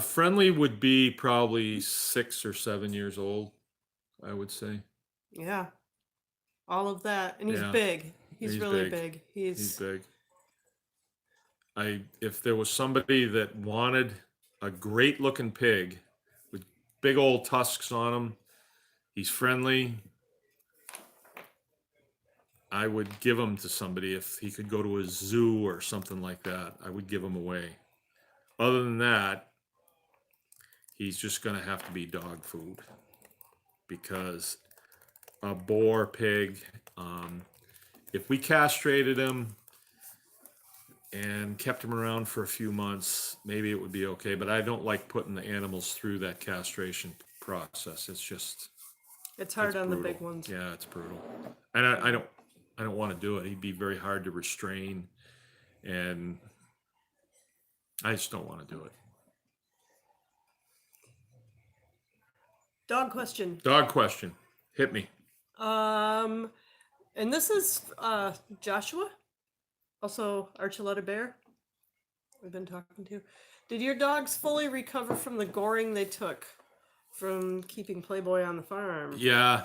Friendly would be probably 6 or 7 years old, I would say. Yeah. All of that. And he's Yeah. big. He's really big. big. He's big. If there was somebody that wanted a great looking pig with big old tusks on him, he's friendly. I would give him to somebody if he could go to a zoo or something like that. I would give him away. Other than that, he's just going to have to be dog food because a boar pig, um, if we castrated him and kept him around for a few months, maybe it would be okay. But I don't like putting the animals through that castration process. It's just, It's hard it's on the brutal. big ones. Yeah, it's brutal. And I don't want to do it. He'd be very hard to restrain, and I just don't want to do it. Dog question. Dog question. Hit me. And this is Joshua, also Archuleta Bear. We've been talking to. Did your dogs fully recover from the goring they took from keeping Playboy on the farm? Yeah.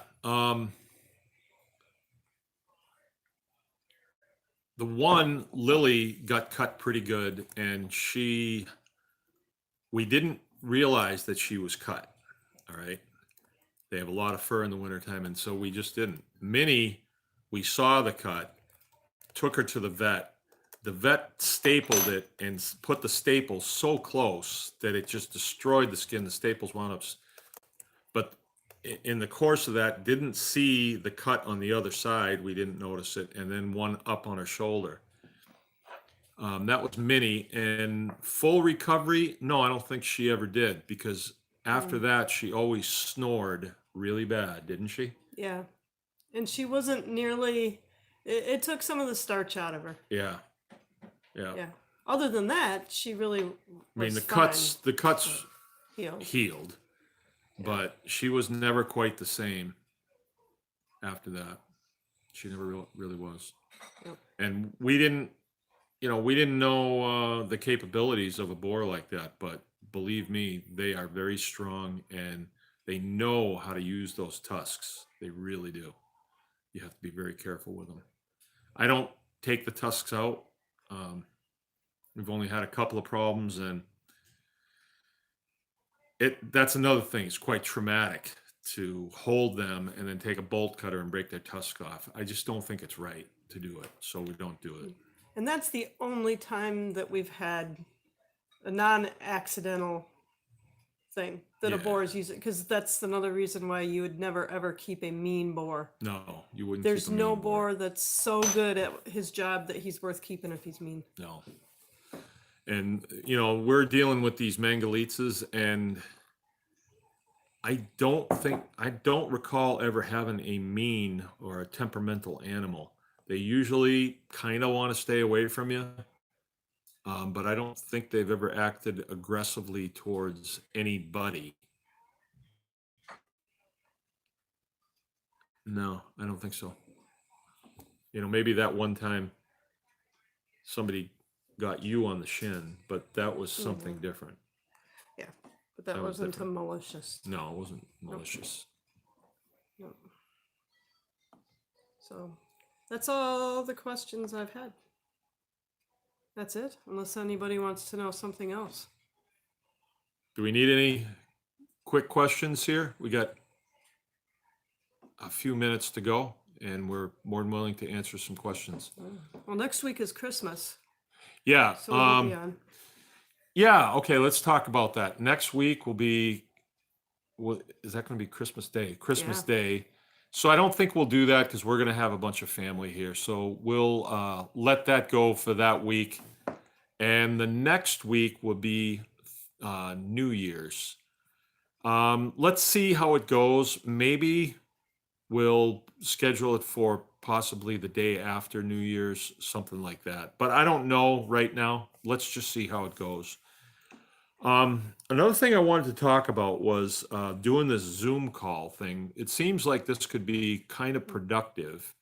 The one, Lily, got cut pretty good, and we didn't realize that she was cut. All right. They have a lot of fur in the wintertime, and so we just didn't. Minnie, we saw the cut, took her to the vet. The vet stapled it and put the staples so close that it just destroyed the skin. The staples wound up. But in the course of that, didn't see the cut on the other side. We didn't notice it. And then one up on her shoulder. That was Minnie. And full recovery, no, I don't think she ever did, because after that, she always snored really bad, didn't she? Yeah. And she wasn't nearly, it took some of the starch out of her. Yeah. Yeah. Yeah. Other than that, she really was I mean, the fine. cuts Healed. healed, but she was never quite the same after that. She never really was. Yep. And we didn't know the capabilities of a boar like that, but believe me, they are very strong and they know how to use those tusks. They really do. You have to be very careful with them. I don't take the tusks out. We've only had a couple of problems, and that's another thing. It's quite traumatic to hold them and then take a bolt cutter and break their tusk off. I just don't think it's right to do it, so we don't do it. And that's the only time that we've had a non-accidental thing that a Yeah. boar is using, because that's another reason why you would never ever keep a mean boar. No, you wouldn't. There's keep a no mean boar that's so good at his job that he's worth keeping if he's mean. No. And we're dealing with these Mangalitzes, and I don't recall ever having a mean or a temperamental animal. They usually kind of want to stay away from you, but I don't think they've ever acted aggressively towards anybody. No, I don't think so. Maybe that one time somebody got you on the shin, but that was something different. Yeah, but that That was wasn't different. malicious. No, it wasn't malicious. No. So that's all the questions I've had. That's it, unless anybody wants to know something else. Do we need any quick questions here? We got a few minutes to go, and we're more than willing to answer some questions. Well, next week is Christmas, Yeah. so we'll be on. Yeah. Okay. Let's talk about that. Next week will be. Is that going to be Christmas Day? Christmas Yeah. Day. So I don't think we'll do that because we're going to have a bunch of family here. So we'll let that go for that week, and the next week will be New Year's. Let's see how it goes. Maybe we'll schedule it for possibly the day after New Year's, something like that. But I don't know right now. Let's just see how it goes. Another thing I wanted to talk about was doing this Zoom call thing. It seems like this could be kind of productive,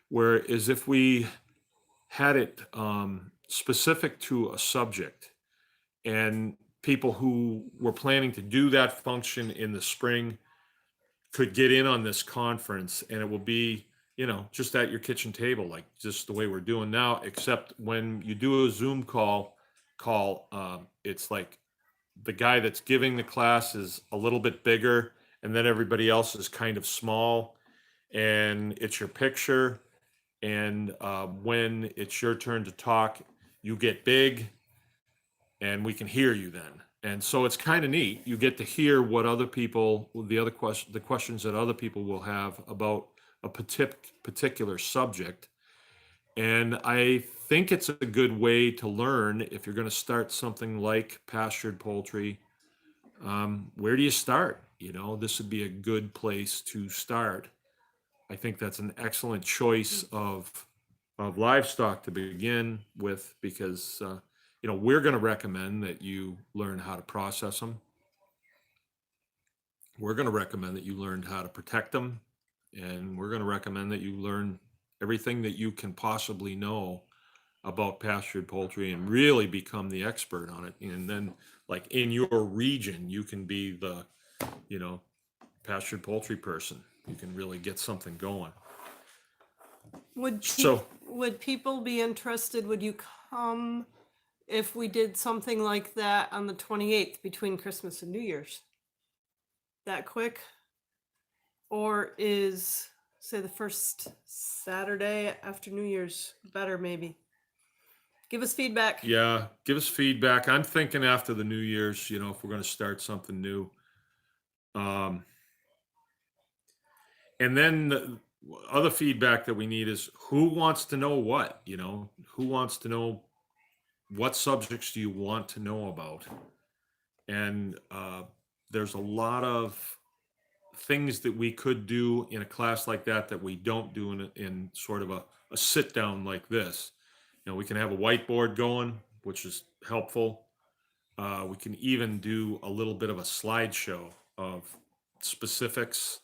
whereas if we had it specific to a subject, and people who were planning to do that function in the spring could get in on this conference, and it will be, just at your kitchen table, like just the way we're doing now, except when you do a Zoom call, it's like the guy that's giving the class is a little bit bigger, and then everybody else is kind of small, and it's your picture, And when it's your turn to talk, you get big and we can hear you then. And so it's kind of neat. You get to hear what other people, the questions that other people will have about a particular subject. And I think it's a good way to learn if you're going to start something like pastured poultry. Where do you start? You know, this would be a good place to start. I think that's an excellent choice of livestock to begin with because you know, we're going to recommend that you learn how to process them. We're going to recommend that you learn how to protect them, and we're going to recommend that you learn everything that you can possibly know about pastured poultry and really become the expert on it. And then, like in your region, you can be the, you know, pastured poultry person. You can really get something going. So, Would people be interested? Would you come if we did something like that on the 28th between Christmas and New Year's? That quick? Or is, say, the first Saturday after New Year's better, maybe? Give us feedback. yeah, give us feedback. I'm thinking after the New Year's, you know, if we're going to start something new. Um, and then the other feedback that we need is who wants to know what, you know, who wants to know what subjects do you want to know about? And there's a lot of things that we could do in a class like that that we don't do in sort of a sit down like this. You know, we can have a whiteboard going, which is helpful. We can even do a little bit of a slideshow of specifics.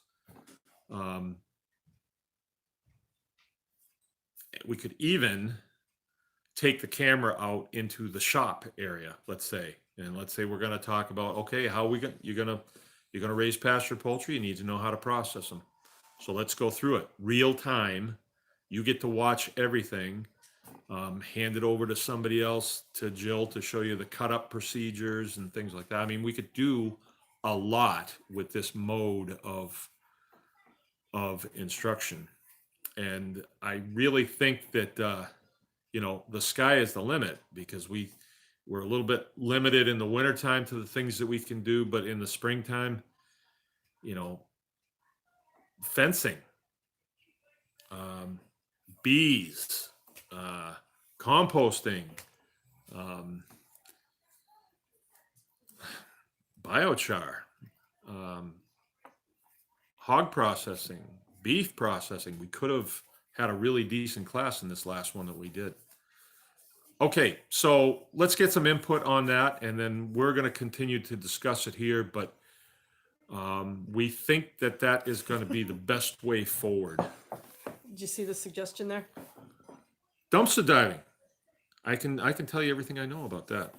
Um, we could even take the camera out into the shop area, let's say, and let's say we're going to talk about, okay, how we going you're going to raise pasture poultry. You need to know how to process them. So let's go through it real time. You get to watch everything. Hand it over to somebody else, to Jill, to show you the cut up procedures and things like that. I mean, we could do a lot with this mode of instruction, and I really think that you know, the sky is the limit because we're a little bit limited in the wintertime to the things that we can do, but in the springtime, you know, fencing, um, bees, uh, composting, um, biochar, um, hog processing, beef processing. We could have had a really decent class in this last one that we did. Okay, so let's get some input on that, and then we're going to continue to discuss it here. But we think that that is going to be the best way forward. Did you see the suggestion there? Dumpster diving. I can tell you everything I know about that.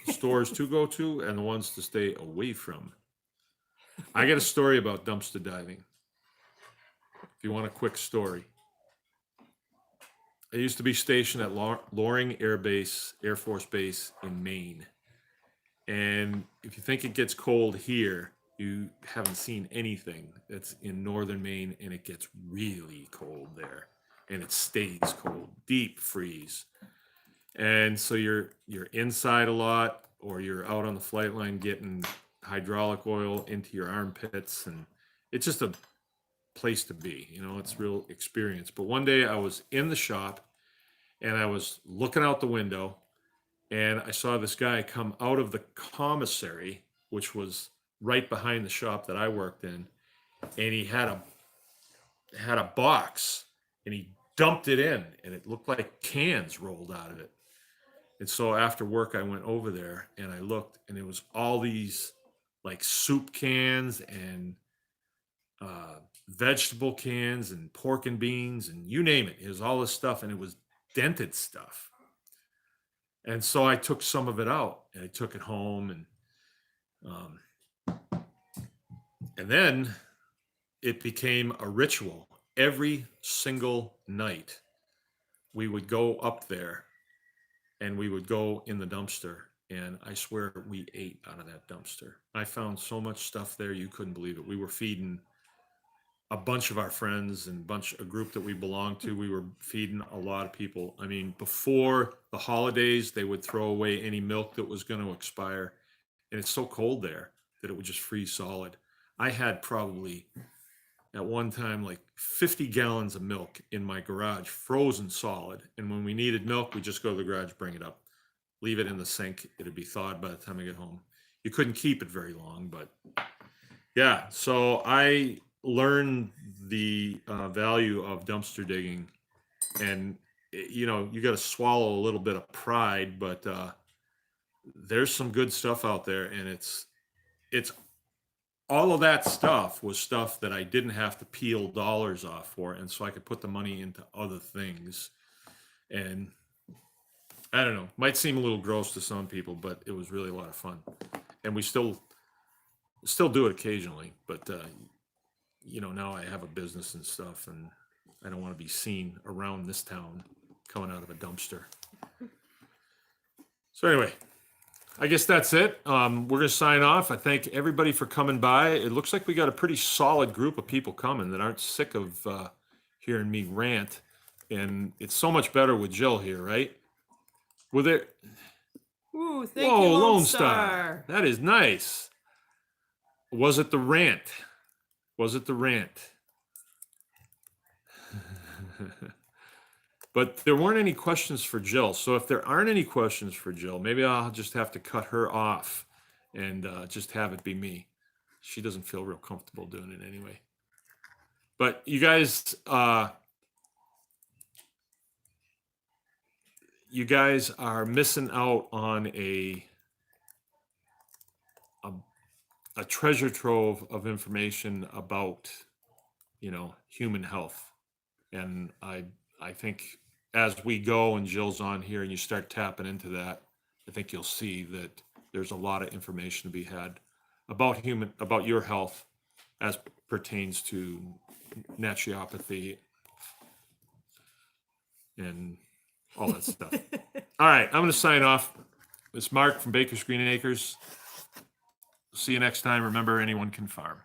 Stores to go to and the ones to stay away from. I got a story about dumpster diving. If you want a quick story. I used to be stationed at Loring Air Force Base in Maine. And if you think it gets cold here, you haven't seen anything that's in northern Maine, and it gets really cold there. And it stays cold, deep freeze. And so you're inside a lot, or you're out on the flight line getting hydraulic oil into your armpits, and it's just a place to be. You know, it's real experience. But one day I was in the shop and I was looking out the window, and I saw this guy come out of the commissary, which was right behind the shop that I worked in, and he had a box, and he dumped it in, and it looked like cans rolled out of it. And so after work, I went over there and I looked, and it was all these like soup cans and vegetable cans and pork and beans and you name it. It was all this stuff, and it was dented stuff. And so I took some of it out and I took it home, um, and then it became a ritual. Every single night, we would go up there and we would go in the dumpster. And I swear we ate out of that dumpster. I found so much stuff there, you couldn't believe it. We were feeding a bunch of our friends and a group that we belonged to, we were feeding a lot of people. I mean, before the holidays, they would throw away any milk that was going to expire. And it's so cold there that it would just freeze solid. I had probably at one time like 50 gallons of milk in my garage, frozen solid. And when we needed milk, we just go to the garage, bring it up, leave it in the sink. It'd be thawed by the time I get home. You couldn't keep it very long, but yeah. So I learned the value of dumpster digging, and you got to swallow a little bit of pride, but there's some good stuff out there, and it's all of that stuff was stuff that I didn't have to peel dollars off for, and so I could put the money into other things. And I don't know, might seem a little gross to some people, but it was really a lot of fun, and we still do it occasionally. But now I have a business and stuff, and I don't want to be seen around this town coming out of a dumpster. So anyway, I guess that's it. We're going to sign off. I thank everybody for coming by. It looks like we got a pretty solid group of people coming that aren't sick of hearing me rant. And it's so much better with Jill here, right? With it. Ooh, thank Whoa, you, Lone Star. That is nice. Was it the rant? Was it the rant? But there weren't any questions for Jill. So if there aren't any questions for Jill, maybe I'll just have to cut her off and just have it be me. She doesn't feel real comfortable doing it anyway. But you guys are missing out on a treasure trove of information about, human health. And I think as we go and Jill's on here and you start tapping into that, I think you'll see that there's a lot of information to be had about your health as pertains to naturopathy and all that stuff. All right, I'm going to sign off. It's Mark from Baker's Green Acres. See you next time. Remember, anyone can farm.